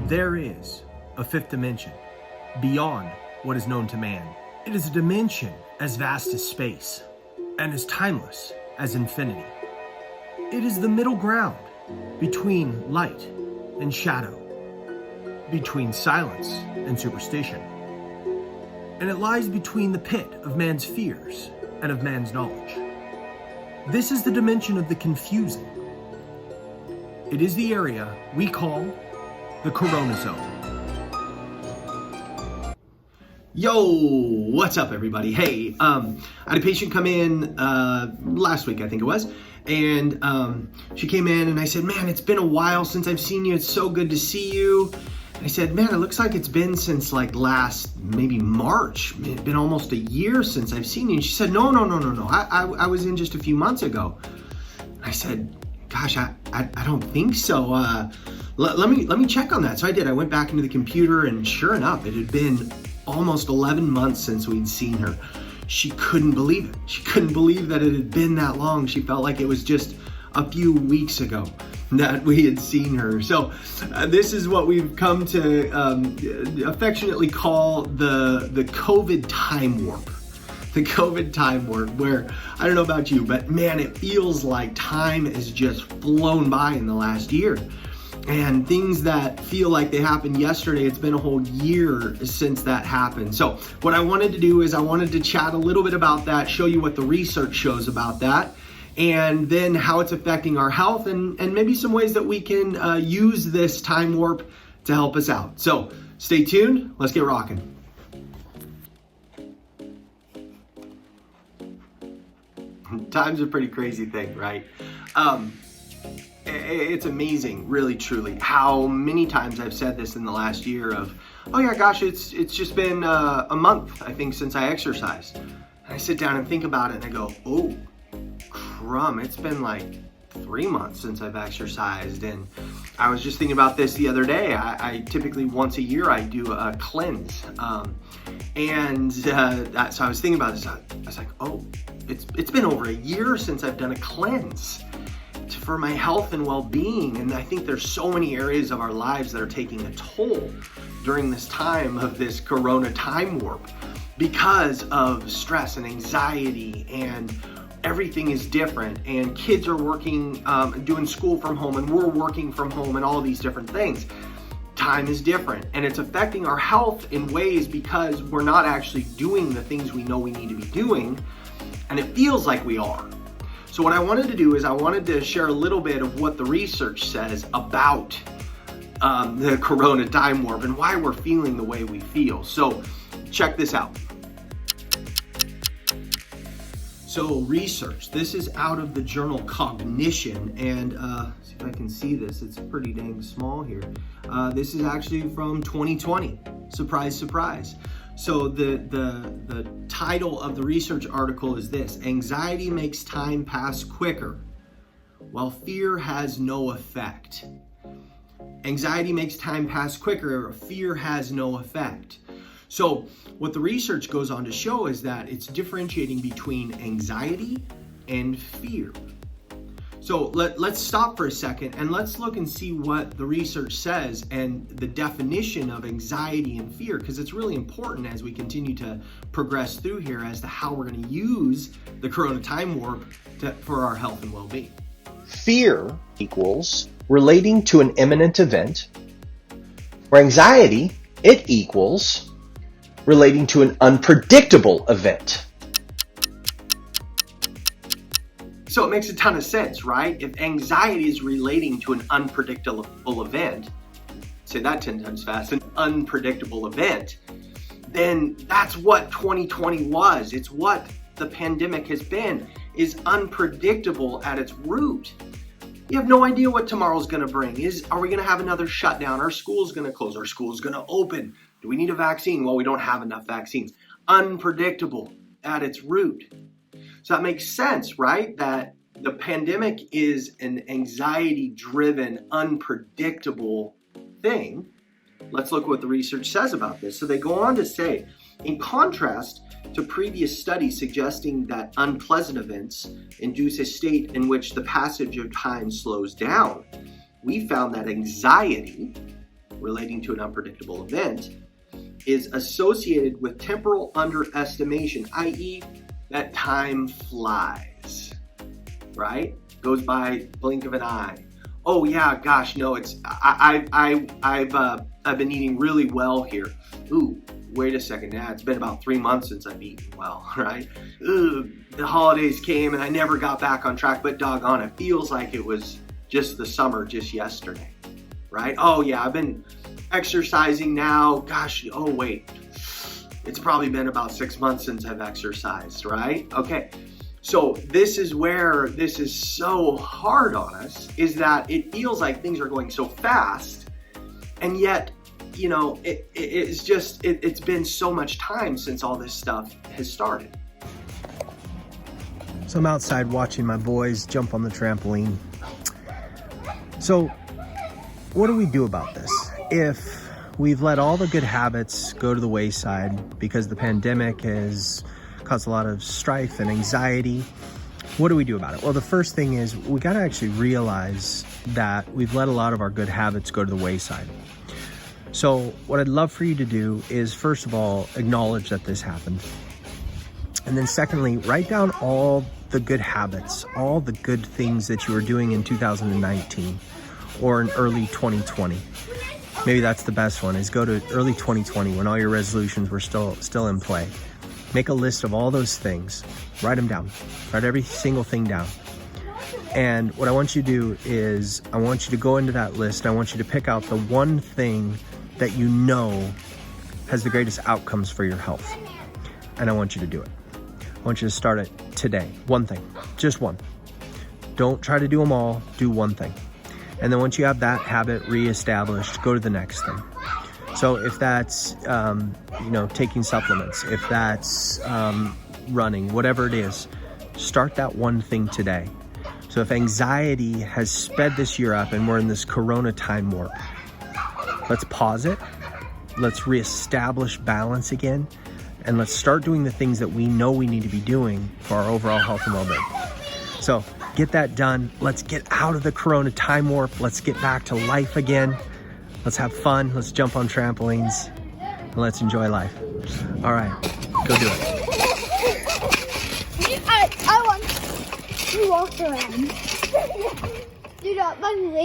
There is a fifth dimension, beyond what is known to man. It is a dimension as vast as space, and as timeless as infinity. It is the middle ground between light and shadow, between silence and superstition. And it lies between the pit of man's fears and of man's knowledge. This is the dimension of the confusing. It is the area we call the Corona Zone. Yo, what's up everybody? Hey, I had a patient come in last week, I think it was, and she came in and I said, man, it's been a while since I've seen you. It's so good to see you. And I said, man, it looks like it's been since like last, maybe March. It's been almost a year since I've seen you. And she said, no. I was in just a few months ago. I said, gosh, I don't think so. Let me check on that. So I did. I went back into the computer and sure enough, it had been almost 11 months since we'd seen her. She couldn't believe it. She couldn't believe that it had been that long. She felt like it was just a few weeks ago that we had seen her. So this is what we've come to affectionately call the COVID time warp. The COVID time warp, where, I don't know about you, but man, it feels like time has just flown by in the last year. And things that feel like they happened yesterday, it's been a whole year since that happened. So what I wanted to do is I wanted to chat a little bit about that, show you what the research shows about that, and then how it's affecting our health, and maybe some ways that we can use this time warp to help us out. So stay tuned, let's get rocking. Time's a pretty crazy thing, right? It's amazing, really, truly, how many times I've said this in the last year of, oh yeah, gosh, it's just been a month, I think, since I exercised. And I sit down and think about it and I go, oh, crumb, it's been like 3 months since I've exercised. And I was just thinking about this the other day. I typically once a year I do a cleanse. So I was thinking about this. I was like, oh, it's been over a year since I've done a cleanse for my health and well-being. And I think there's so many areas of our lives that are taking a toll during this time of this Corona time warp because of stress and anxiety, and everything is different, and kids are working, doing school from home, and we're working from home, and all these different things. Time is different, and it's affecting our health in ways because we're not actually doing the things we know we need to be doing, and it feels like we are. So what I wanted to do is I wanted to share a little bit of what the research says about the Corona time warp and why we're feeling the way we feel. So check this out. So research, this is out of the journal Cognition, and see if I can see this, it's pretty dang small here. This is actually from 2020, surprise, surprise. So the title of the research article is this: anxiety makes time pass quicker, while fear has no effect. Anxiety makes time pass quicker, fear has no effect. So what the research goes on to show is that it's differentiating between anxiety and fear. So let's stop for a second and let's look and see what the research says and the definition of anxiety and fear, because it's really important as we continue to progress through here as to how we're going to use the Corona time warp for our health and well-being. Fear equals relating to an imminent event. For anxiety, it equals relating to an unpredictable event. So it makes a ton of sense, right? If anxiety is relating to an unpredictable event, say that 10 times fast, an unpredictable event, then that's what 2020 was. It's what the pandemic has been, is unpredictable at its root. You have no idea what tomorrow's gonna bring. Are we gonna have another shutdown? Are schools gonna close? Are schools gonna open? Do we need a vaccine? Well, we don't have enough vaccines. Unpredictable at its root. So that makes sense, right? That the pandemic is an anxiety-driven, unpredictable thing. Let's look what the research says about this. So they go on to say, in contrast to previous studies suggesting that unpleasant events induce a state in which the passage of time slows down, we found that anxiety relating to an unpredictable event, is associated with temporal underestimation, i.e., that time flies, right? Goes by blink of an eye. Oh yeah, gosh, no, I've been eating really well here. Ooh, wait a second, it's been about 3 months since I've eaten well, right? Ooh, the holidays came and I never got back on track, but doggone, it feels like it was just the summer just yesterday, right? Oh yeah, I've been exercising now. Gosh, oh wait, it's probably been about 6 months since I've exercised, right? Okay. So this is where this is so hard on us, is that it feels like things are going so fast, and yet, you know, it's been so much time since all this stuff has started. So I'm outside watching my boys jump on the trampoline. So what do we do about this? If we've let all the good habits go to the wayside because the pandemic has caused a lot of strife and anxiety, what do we do about it? Well, the first thing is we got to actually realize that we've let a lot of our good habits go to the wayside. So what I'd love for you to do is, first of all, acknowledge that this happened. And then secondly, write down all the good habits, all the good things that you were doing in 2019 or in early 2020. Maybe that's the best one, is go to early 2020 when all your resolutions were still in play. Make a list of all those things, write them down, write every single thing down. And what I want you to do is I want you to go into that list. I want you to pick out the one thing that you know has the greatest outcomes for your health. And I want you to do it. I want you to start it today. One thing, just one. Don't try to do them all, do one thing. And then once you have that habit reestablished, go to the next thing. So if that's, taking supplements, if that's running, whatever it is, start that one thing today. So if anxiety has sped this year up and we're in this Corona time warp, let's pause it. Let's reestablish balance again. And let's start doing the things that we know we need to be doing for our overall health and well-being. So get that done. Let's get out of the Corona time warp. Let's get back to life again. Let's have fun. Let's jump on trampolines. And let's enjoy life. All right, go do it. I want to walk around. Do not mind me.